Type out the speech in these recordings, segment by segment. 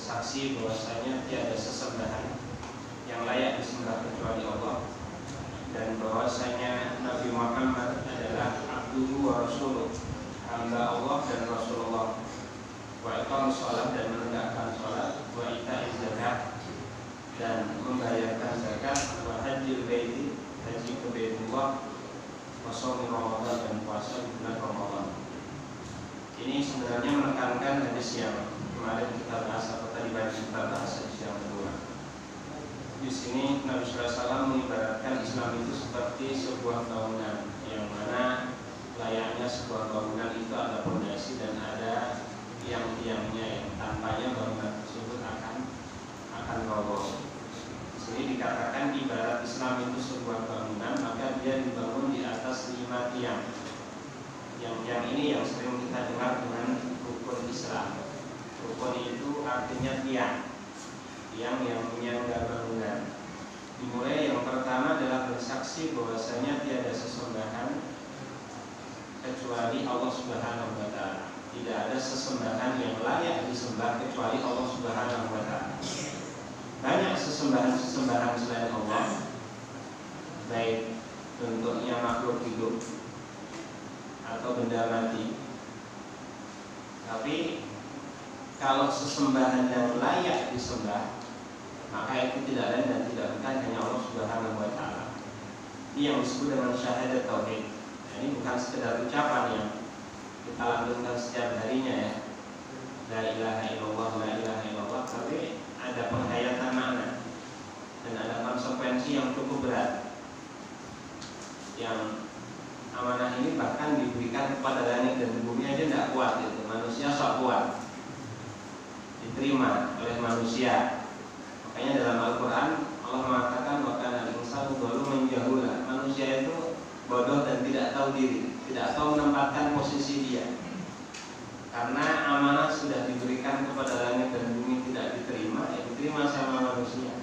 bersaksi bahwasanya tiada sesembahan yang layak disembah kecuali Allah, dan bahwasanya Nabi Muhammad adalah abduhu wa rasuluh, hamba Allah dan Rasulullah. Wa iqamus shalah, dan menegakkan salat, wa ita'iz zakat, dan membayarkan zakat, wa hajjil baiti, haji ke Baitullah, wa shaum Ramadan, dan puasa di bulan Ramadan. Ini sebenarnya menekankan hadis yang kemarin kita bahas atau tadi kita bahas hadis yang kedua. Di sini Nabi SAW mengibaratkan Islam itu seperti sebuah bangunan, yang mana layaknya sebuah bangunan itu ada fondasi dan ada tiang-tiangnya, yang tanpanya bangunan tersebut akan roboh. Di sini dikatakan ibarat Islam itu sebuah bangunan, maka dia dibangun di atas 5 tiang. Yang tiang ini yang sering kita dengar dengan rukun Islam. Rukun itu artinya tiang yang menyangga bangunan. Dimulai yang pertama adalah bersaksi bahwasanya tiada sesembahan kecuali Allah Subhanahu wa taala. Tidak ada sesembahan yang layak disembah kecuali Allah Subhanahu wa taala. Banyak sesembahan selain Allah, baik bentuknya makhluk hidup atau benda mati. Tapi kalau sesembahan yang layak disembah, maka itu tidak lain dan tidak bukan hanya Allah Subhanahu wa taala. Ini yang disebut dengan syahadat tauhid. Nah, ini bukan sekedar ucapan yang kita lantunkan setiap harinya ya. La ilaha illallah, la ilaha illallah, tapi ada penghayatan makna dan ada konsekuensi yang cukup berat. Yang amanah ini bahkan diberikan kepada langit dan bumi aja tidak kuat itu. Manusia sok kuat diterima oleh manusia. Makanya dalam Al-Quran Allah mengatakan wa kana al-insanu zaluman jahula. Manusia itu bodoh dan tidak tahu diri, tidak tahu menempatkan posisi dia. Karena amanah sudah diberikan kepada langit dan bumi tidak diterima, ya diterima sama manusia.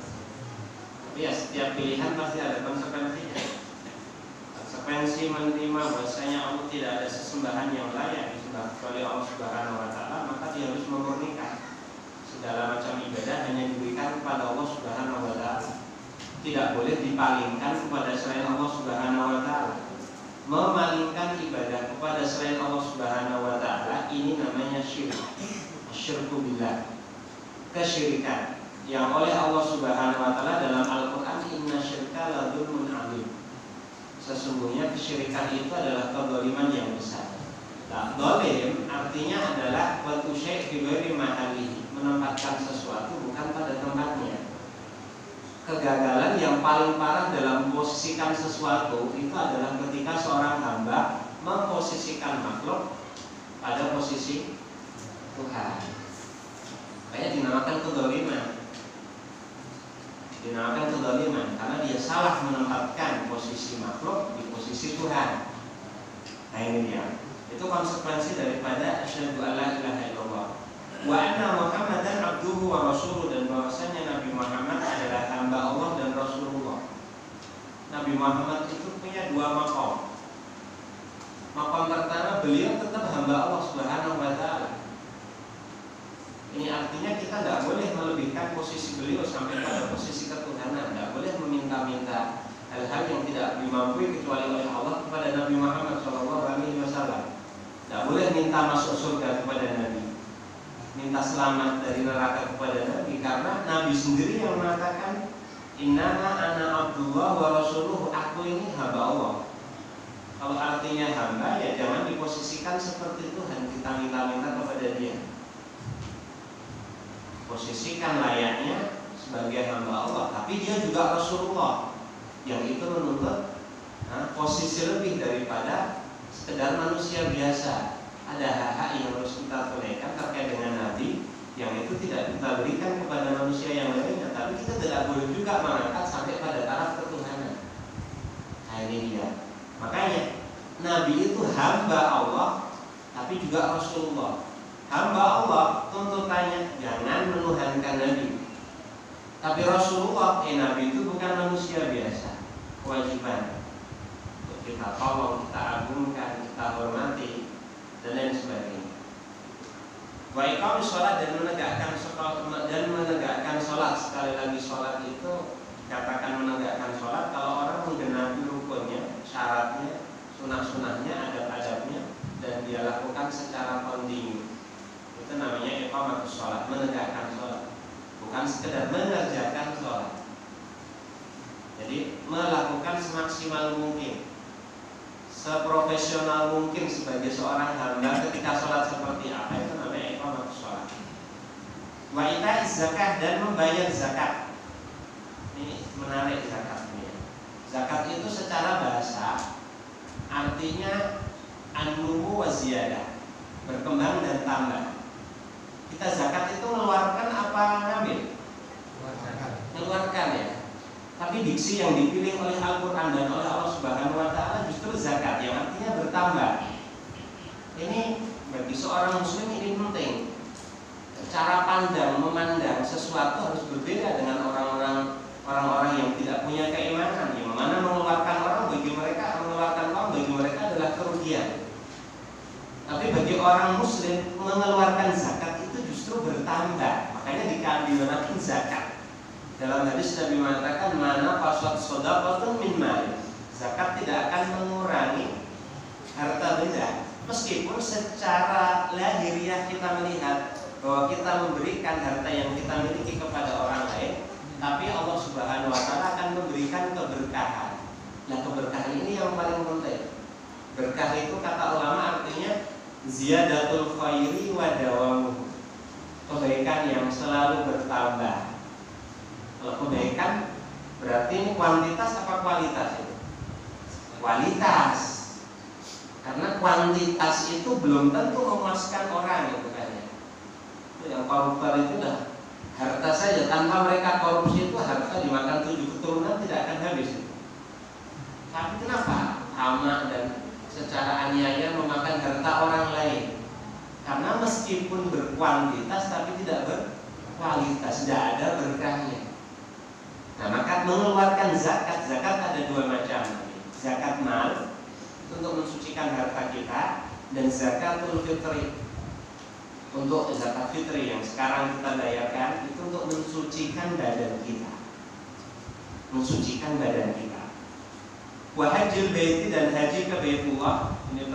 Tapi ya setiap pilihan pasti ada konsekuensinya. Konsekuensi menerima bahwasanya Allah tidak ada sesembahan yang layak disembah kecuali Allah Subhanahu wa taala, maka dia harus memurnikan segala macam ibadah hanya diberikan kepada Allah Subhanahu wa taala. Tidak boleh dipalingkan kepada selain Allah Subhanahu wa taala. Memalingkan ibadah kepada selain Allah Subhanahu wa taala ini namanya syirik. Syirku billah. Kesyirikan yang oleh Allah Subhanahu wa taala dalam Al-Qur'an inna syirka la dzulmun 'adzim. Sesungguhnya kesyirikan itu adalah kezaliman yang besar. Nah, zalim artinya adalah watu syai' fi ghairi mahalihi, menempatkan sesuatu bukan pada tempatnya. Kegagalan yang paling parah dalam memposisikan sesuatu itu adalah ketika seorang hamba memposisikan makhluk pada posisi Tuhan. Kayak dinamakan kezaliman. Dinamakan kezaliman karena dia salah menempatkan posisi makhluk di posisi Tuhan. Nah ini dia. Itu konsekuensi daripada asyhadu alla ilaha illallah wa anna Muhammadan abduhu wa rasuluh, dan bahwasanya Nabi Muhammad adalah hamba Allah dan Rasulullah. Nabi Muhammad itu punya 2 maqam. Maqam pertama, beliau tetap hamba Allah Subhanahu wa taala. Ini artinya kita tidak boleh melebihkan posisi beliau sampai pada posisi ketuhanan. Tidak boleh meminta-minta hal-hal yang tidak dimampui kecuali oleh Allah kepada Nabi Muhammad SAW. Tidak boleh minta masuk surga kepada Nabi, minta selamat dari neraka kepada Nabi, karena Nabi sendiri yang mengatakan innama ana abdullah wa rasuluh, aku ini hamba Allah. Kalau artinya hamba, ya jangan diposisikan seperti Tuhan, kita minta-minta kepada dia. Posisikan layaknya sebagai hamba Allah, tapi dia juga Rasulullah, yang itu menuntut posisi lebih daripada sekedar manusia biasa. Ada hak-hak yang harus kita tunaikan terkait dengan Nabi, yang itu tidak kita berikan kepada manusia yang lainnya. Tapi kita tidak boleh juga mengangkat sampai pada taraf ketuhanan. Nah ini dia. Makanya Nabi itu hamba Allah, tapi juga Rasulullah. Hamba Allah tuntutannya jangan menuhankan Nabi. Tapi Rasulullah, Nabi itu bukan manusia biasa. Kewajiban untuk kita tolong, kita agungkan, kita hormati, dan lain sebagainya. Wa iqamis sholat dan menegakkan sholat. Sekali lagi sholat itu katakan menegakkan sholat kalau orang menggenapi rukunnya, syaratnya, sunah-sunahnya, adab-adabnya, dan dia lakukan secara kontinu. Itu namanya iqamatus sholat, menegakkan sholat, bukan sekedar mengerjakan sholat. Jadi melakukan semaksimal mungkin, seprofesional mungkin sebagai seorang hamba ketika sholat seperti apa, itu namanya iqamatus sholat. Wa ita'iz zakah dan membayar zakat. Ini menarik zakatnya. Zakat itu secara bahasa artinya an-numu wa ziyadah, berkembang dan tambah. Kita zakat itu mengeluarkan apa ngambil? Mengeluarkan ya. Tapi diksi yang dipilih oleh Al-Quran dan oleh Allah Subhanahu wa Ta'ala justru zakat, yang artinya bertambah. Ini bagi seorang muslim ini penting. Cara pandang, memandang sesuatu harus berbeda dengan orang-orang yang tidak punya keimanan. Yang mana mengeluarkan uang bagi mereka adalah kerugian. Tapi bagi orang muslim mengeluarkan zakat itu justru bertambah. Makanya dikatakan zakat. Dalam hadis Nabi mengatakan mana fasad shadaqatun min mal. Zakat tidak akan mengurangi harta benda. Meskipun secara lahiriah kita melihat bahwa kita memberikan harta yang kita miliki kepada orang lain, tapi Allah Subhanahu wa Ta'ala akan memberikan keberkahan. Nah, keberkahan ini yang paling penting. Berkah itu kata ulama artinya ziyadatul khairi wa dawamuh. Kebaikan yang selalu bertambah. Kalau kebaikan berarti ini kuantitas apa kualitas itu? Kualitas. Karena kuantitas itu belum tentu memuaskan orang gitu kan ya. Yang koruptor itu dah harta saja, tanpa mereka korupsi itu harta dimakan 7 keturunan tidak akan habis itu. Tapi kenapa hama dan secara aniaya memakan harta orang lain? Karena meskipun berkuantitas tapi tidak berkualitas, tidak ada berkahnya. Nah, maka mengeluarkan zakat ada 2 macam. Zakat mal untuk mensucikan harta kita, dan zakatul fitri untuk zakat fitri yang sekarang kita bayarkan itu untuk mensucikan badan kita. Mensucikan badan kita. Wa hajjul baiti dan haji ke Baitullah ini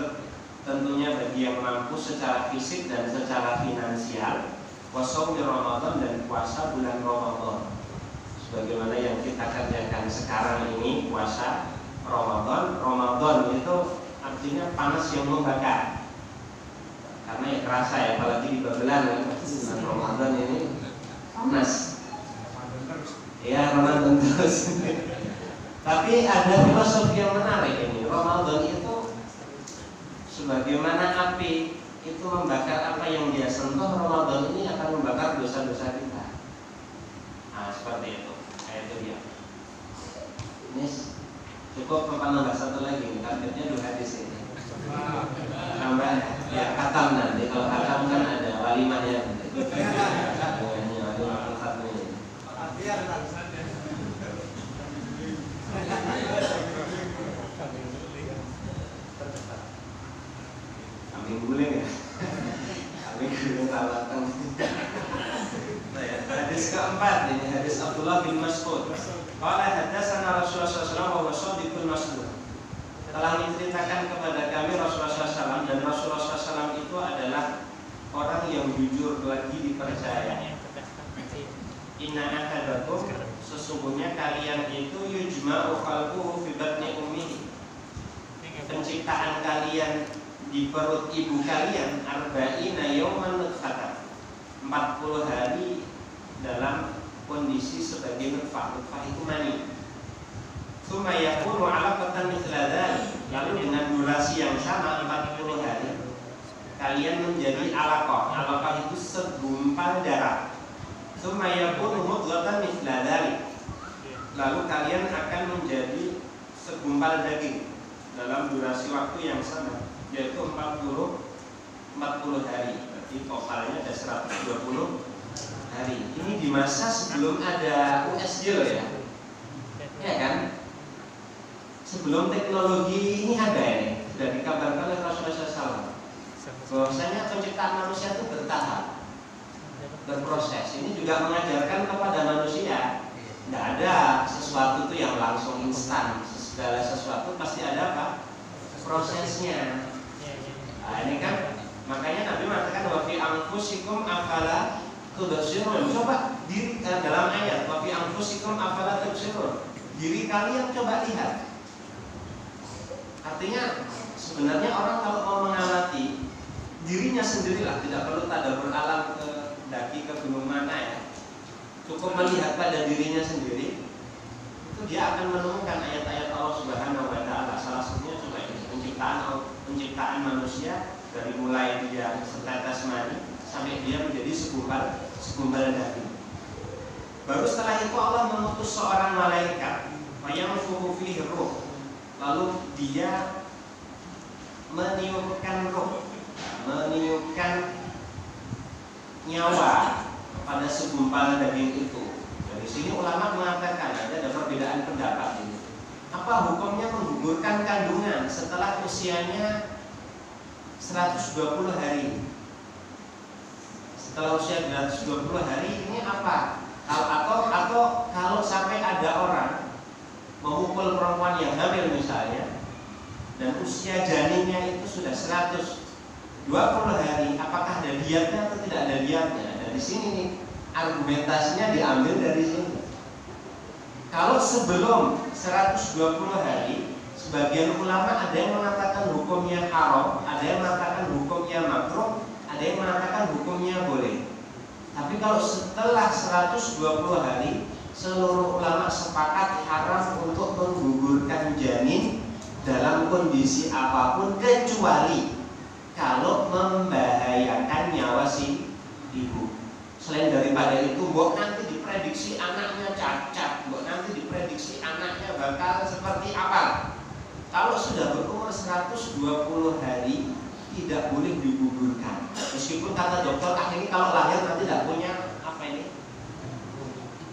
tentunya bagi yang mampu secara fisik dan secara finansial. Wa shaumi Ramadan dan puasa bulan Ramadan. Sebagaimana yang kita kerjakan sekarang ini puasa Ramadan. Ramadan itu artinya panas yang membakar. Karena ya kerasa ya, apalagi di Babelan kan, bulan Ramadan ini panas. Ya, Ramadan terus. Tapi ada filosofi yang menarik ini. Ramadan itu sebagaimana api itu membakar apa yang dia sentuh, Ramadan ini akan membakar dosa-dosa kita. Nah, seperti itu. Itu dia. Ini cukup menambah satu lagi, targetnya 2 hadis ini. Tambah ya khatam nanti. Kalau khatam kan ada walimahnya nanti. Kambing guling ya. Kambing guling rawatan. Hadis keempat ini hadis Abdullah bin Mas'ud. Qala hadatsana Rasulullah sallallahu alaihi wasallam wa Mas'ud. Telah menceritakan kepada kami Rasulullah SAW, dan Rasulullah SAW itu adalah orang yang jujur lagi dipercaya. Inna ahadakum, sesungguhnya kalian itu yujma'u khalquhu fi batni ummihi. Penciptaan kalian di perut ibu kalian arba'ina yawman nutfatan, 40 hari dalam kondisi sebagai nutfah. Nutfah itu mani. Tsumma yakunu 'alaqatan mithla dzalik. Lalu dengan durasi yang sama 40 hari kalian menjadi alaqah. Alaqah itu segumpal darah. Tsumma yakunu mudghatan mithla dzalik. Lalu kalian akan menjadi segumpal daging dalam durasi waktu yang sama, yaitu 40 hari. Berarti totalnya ada 120 hari. Ini di masa sebelum ada USG loh ya. Ya kan? Sebelum teknologi ini ada ya, sudah dikabarkan oleh Rasulullah SAW bahwasanya penciptaan manusia itu bertahap. berproses. Ini juga mengajarkan kepada manusia, tidak ada sesuatu itu yang langsung instan. Segala sesuatu pasti ada apa? Prosesnya. Nah, ini kan makanya Nabi mengatakan wa fi anfusikum afala tubsirun. Coba diri dalam ayat wa fi anfusikum afala tubsirun. Diri kalian coba lihat. Artinya sebenarnya orang kalau mau mengamati dirinya sendirilah, tidak perlu tadabbur alam ke daki ke gunung mana ya. Cukup melihat pada dirinya sendiri, itu dia akan menemukan ayat-ayat Allah Subhanahu wa taala. Salah satunya coba ini, penciptaan manusia dari mulai dia setetes mani sampai dia menjadi segumpal daging. Baru setelah itu Allah mengutus seorang malaikat, wayanfukhu fihi ruh. Lalu dia meniupkan ruh, meniupkan nyawa kepada segumpal daging itu. Dari sini ulama mengatakan ada perbedaan pendapat ini. Apa hukumnya menggugurkan kandungan setelah usianya 120 hari? Setelah usia 120 hari ini apa? Atau kalau sampai ada orang memukul perempuan yang hamil misalnya, dan usia janinnya itu sudah 120 hari, apakah ada diatnya atau tidak ada diatnya? Dan di sini nih argumentasinya diambil dari sini. Kalau sebelum 120 hari, sebagian ulama ada yang mengatakan hukumnya haram, ada yang mengatakan hukumnya makruh, ada yang mengatakan hukumnya boleh. Tapi kalau setelah 120 hari, seluruh ulama sepakat haram untuk menggugurkan janin dalam kondisi apapun kecuali kalau membahayakan nyawa si ibu. Selain daripada itu, mbok nanti diprediksi anaknya cacat, mbok nanti diprediksi anaknya bakal seperti apa. Kalau sudah berumur 120 hari tidak boleh digugurkan. Meskipun kata dokter ini kalau lahir nanti tidak punya apa ini?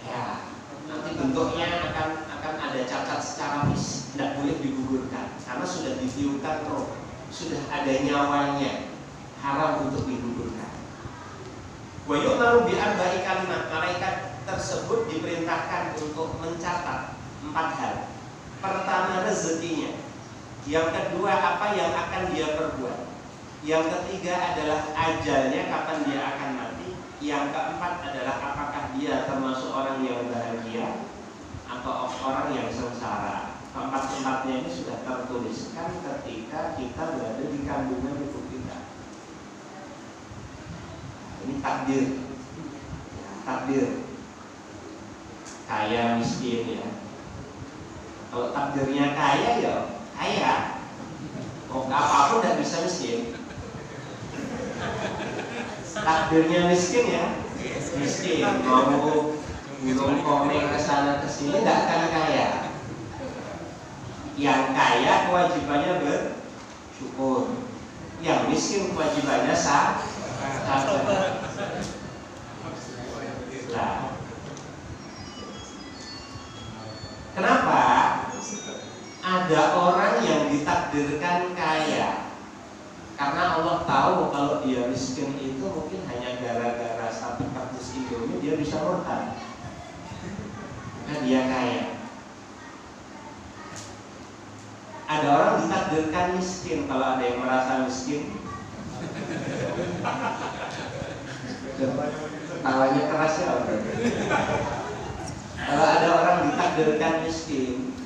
Ya, nanti bentuknya akan ada cacat secara fisik, tidak boleh digugurkan karena sudah ditiupkan roh, sudah ada nyawanya, haram untuk digugurkan. Wa yu'maru bi arba'i kalimat. Malaikat tersebut diperintahkan untuk mencatat 4 hal. Pertama, rezekinya. Yang kedua, apa yang akan dia perbuat. Yang ketiga adalah ajalnya, kapan dia akan mati. Yang keempat adalah apakah dia termasuk orang yang bahagia atau orang yang sengsara. Keempat-empatnya ini sudah tertuliskan ketika kita berada di kandungan ibu kita. Ini takdir, ya, takdir. Kaya miskin ya. Kalau takdirnya kaya ya kaya. Kok apapun tidak bisa miskin. Takdirnya miskin ya miskin. Mau gulung komeng ke sana ke sini tidak akan kaya. Yang kaya kewajibannya bersyukur. Yang miskin kewajibannya sabar. Nah, kenapa ada orang yang ditakdirkan kaya? Karena Allah tahu kalau dia miskin itu mungkin hanya gara-gara satu kardus Indomie dia bisa murtad. Nah, dia kaya. Ada orang ditakdirkan miskin. Kalau ada yang merasa miskin, tawanya keras ya. Kalau ada orang ditakdirkan miskin,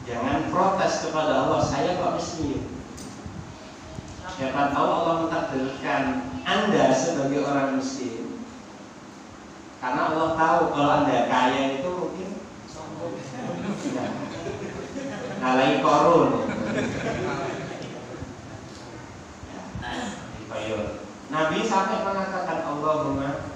jangan protes kepada Allah, saya kok miskin. Siapa tahu Allah mentakdirkan Anda sebagai orang miskin karena Allah tahu kalau Anda kaya itu mungkin ngalai korun. Nabi sampai mengatakan Allahumma